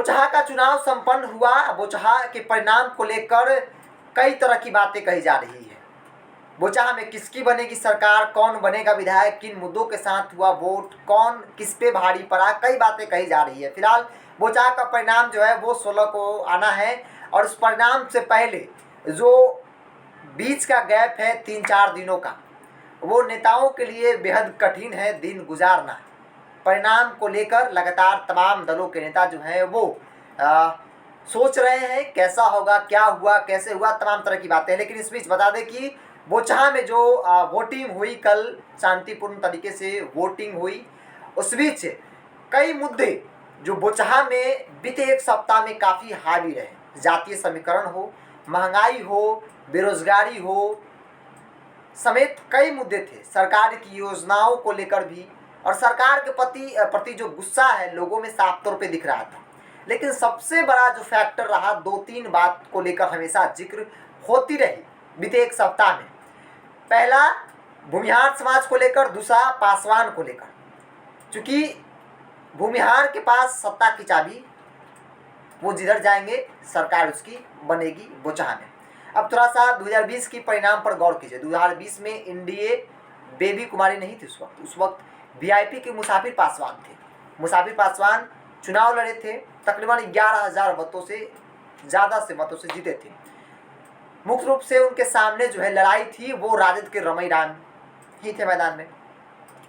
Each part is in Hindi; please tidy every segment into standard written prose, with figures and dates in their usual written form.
बोचहा का चुनाव संपन्न हुआ। बोचहा के परिणाम को लेकर कई तरह की बातें कही जा रही है। बोचहा में किसकी बनेगी सरकार, कौन बनेगा विधायक, किन मुद्दों के साथ हुआ वोट, कौन किस पे भारी पड़ा, कई बातें कही जा रही है। फिलहाल बोचहा का परिणाम जो है वो 16 को आना है और उस परिणाम से पहले जो बीच का गैप है 3-4 दिनों का, वो नेताओं के लिए बेहद कठिन है दिन गुजारना। परिणाम को लेकर लगातार तमाम दलों के नेता जो हैं वो सोच रहे हैं कैसा होगा, क्या हुआ, कैसे हुआ, तमाम तरह की बातें। लेकिन इस बीच बता दें कि बोचहा में जो वोटिंग हुई, कल शांतिपूर्ण तरीके से वोटिंग हुई। उस बीच कई मुद्दे जो बोचहा में बीते एक सप्ताह में काफ़ी हावी रहे, जातीय समीकरण हो, महंगाई हो, बेरोजगारी हो समेत कई मुद्दे थे। सरकार की योजनाओं को लेकर भी और सरकार के प्रति जो गुस्सा है लोगों में साफ तौर पे दिख रहा था। लेकिन सबसे बड़ा जो फैक्टर रहा, 2-3 बात को लेकर हमेशा जिक्र होती रही बीते एक सप्ताह में। पहला भूमिहार समाज को लेकर, दूसरा पासवान को लेकर। चूँकि भूमिहार के पास सत्ता की चाबी, वो जिधर जाएंगे सरकार उसकी बनेगी बोचहा में। अब थोड़ा सा 2020 की परिणाम पर गौर कीजिए। 2020 में एनडीए बेबी कुमारी नहीं थी उस वक्त वीआईपी के मुसाफिर पासवान थे। मुसाफिर पासवान चुनाव लड़े थे, तकरीबन 11,000 मतों से ज़्यादा से मतों से जीते थे। मुख्य रूप से उनके सामने जो है लड़ाई थी वो राजद के रमई राम ही थे मैदान में,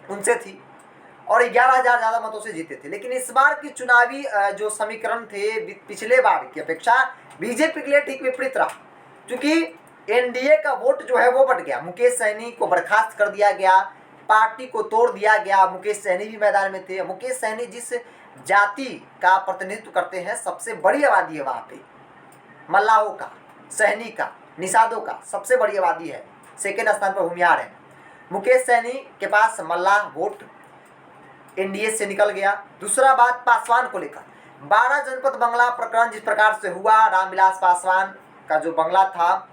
उनसे थी और 11,000 ज़्यादा मतों से जीते थे। लेकिन इस बार की चुनावी जो समीकरण थे पिछले बार की अपेक्षा बीजेपी के लिए ठीक विपरीत रहा, क्योंकि एनडीए का वोट जो है वो बढ़ गया। मुकेश सहनी को बर्खास्त कर दिया गया, पार्टी को तोड़ दिया गया। मुकेश सहनी भी मैदान में थे। मुकेश सहनी जिस जाति का प्रतिनिधित्व करते हैं, सबसे बड़ी आबादी है वहाँ पे, मल्लाहों का, सहनी का, निषादों का सबसे बड़ी आबादी है। सेकेंड स्थान पर भूमिहार है। मुकेश सहनी के पास मल्लाह वोट एनडीए से निकल गया। दूसरा बात पासवान को लेकर, 12 जनपद बंगला प्रकरण जिस प्रकार से हुआ, रामविलास पासवान का जो बंगला था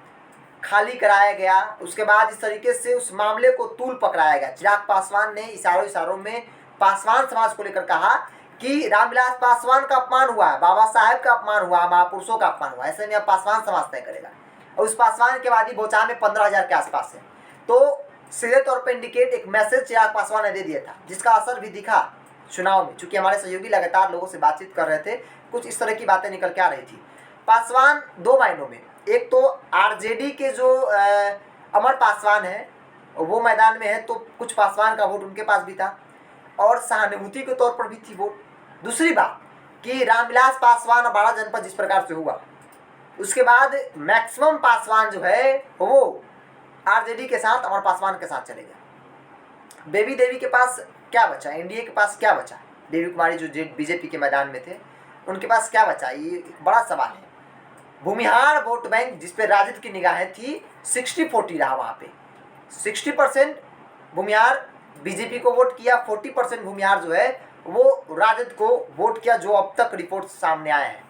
खाली कराया गया, उसके बाद इस तरीके से उस मामले को तूल पकड़ाया गया। चिराग पासवान ने इशारों में पासवान समाज को लेकर कहा कि रामविलास पासवान का अपमान हुआ है, बाबा साहेब का अपमान हुआ, महापुरुषों का अपमान हुआ, ऐसे में अब पासवान समाज तय करेगा। और उस पासवान के बाद ही बोचहा में 15,000 के आसपास है। तो सीधे तौर पर इंडिकेट एक मैसेज चिराग पासवान ने दे दिया था, जिसका असर भी दिखा चुनाव में। चूंकि हमारे सहयोगी लगातार लोगों से बातचीत कर रहे थे, कुछ इस तरह की बातें निकल के आ रही थी। पासवान 2 मायनों में, एक तो आरजेडी के जो अमर पासवान है वो मैदान में है, तो कुछ पासवान का वोट उनके पास भी था और सहानुभूति के तौर पर भी थी वोट। दूसरी बात कि रामविलास पासवान और 12 जनपद जिस प्रकार से हुआ, उसके बाद मैक्सिमम पासवान जो है वो आरजेडी के साथ, अमर पासवान के साथ चले गए। बेबी देवी के पास क्या बचा, एनडीए के पास क्या बचा? बेबी कुमारी जो बीजेपी के मैदान में थे, उनके पास क्या बचा, ये एक बड़ा सवाल है। भूमिहार वोट बैंक जिस पे राजद की निगाहें थी, 60-40 रहा। वहाँ पे 60% भूमिहार बीजेपी को वोट किया, 40% भूमिहार जो है वो राजद को वोट किया। जो अब तक रिपोर्ट सामने आए हैं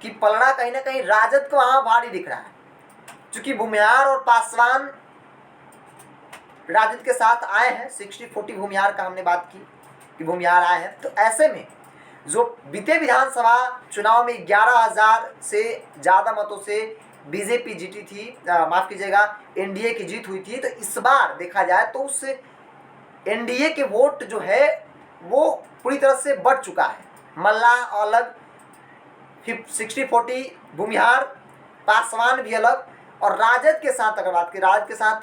कि पलड़ा कहीं ना कहीं राजद को वहाँ भारी दिख रहा है, क्योंकि भूमिहार और पासवान राजद के साथ आए हैं। 60-40 भूमिहार का हमने बात की कि भूमिहार आए हैं। तो ऐसे में जो बीते विधानसभा चुनाव में 11,000 से ज़्यादा मतों से बीजेपी जीती थी, माफ़ कीजिएगा, एनडीए की जीत हुई थी। तो इस बार देखा जाए तो उस एनडीए के वोट जो है वो पूरी तरह से बढ़ चुका है। मल्लाह अलग, 60-40 भूमिहार, पासवान भी अलग। और राजद के साथ अगर बात करें, राजद के साथ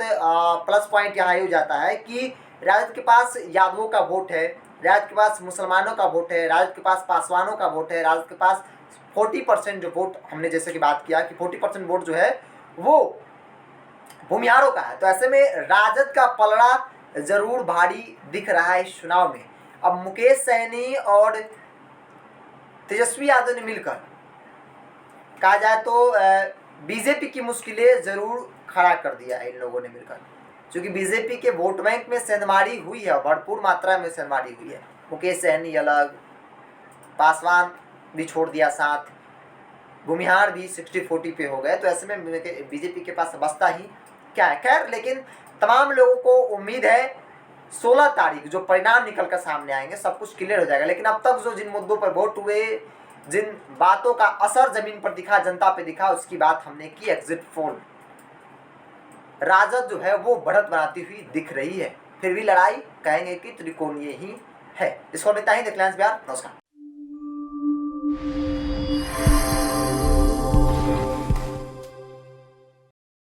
प्लस पॉइंट यहाँ ये हो जाता है कि राजद के पास यादवों का वोट है, राजद के पास मुसलमानों का वोट है, राजद के पास पासवानों का वोट है, राजद के पास 40% जो वोट, हमने जैसे कि बात किया कि 40% वोट जो है वो भूमिहारों का है। तो ऐसे में राजद का पलड़ा जरूर भारी दिख रहा है इस चुनाव में। अब मुकेश सहनी और तेजस्वी यादव ने मिलकर कहा जाए तो बीजेपी की मुश्किलें जरूर खड़ा कर दिया है इन लोगों ने मिलकर, क्योंकि बीजेपी के वोट बैंक में सेंधमारी हुई है, भरपूर मात्रा में सेंधमारी हुई है। मुकेश सहनी अलग, पासवान भी छोड़ दिया साथ, भूमिहार भी 60-40 पे हो गए। तो ऐसे में बीजेपी के पास बचता ही क्या है। खैर, लेकिन तमाम लोगों को उम्मीद है 16 तारीख जो परिणाम निकल कर सामने आएंगे सब कुछ क्लियर हो जाएगा। लेकिन अब तक जो जिन मुद्दों पर वोट हुए, जिन बातों का असर जमीन पर दिखा, जनता पे दिखा, उसकी बात हमने की। एग्जिट पोल राजद जो है वो बढ़त बनाती हुई दिख रही है, फिर भी लड़ाई कहेंगे कि त्रिकोणीय ही है। इसको इतना ही। देखते हैं बिहार। नमस्कार।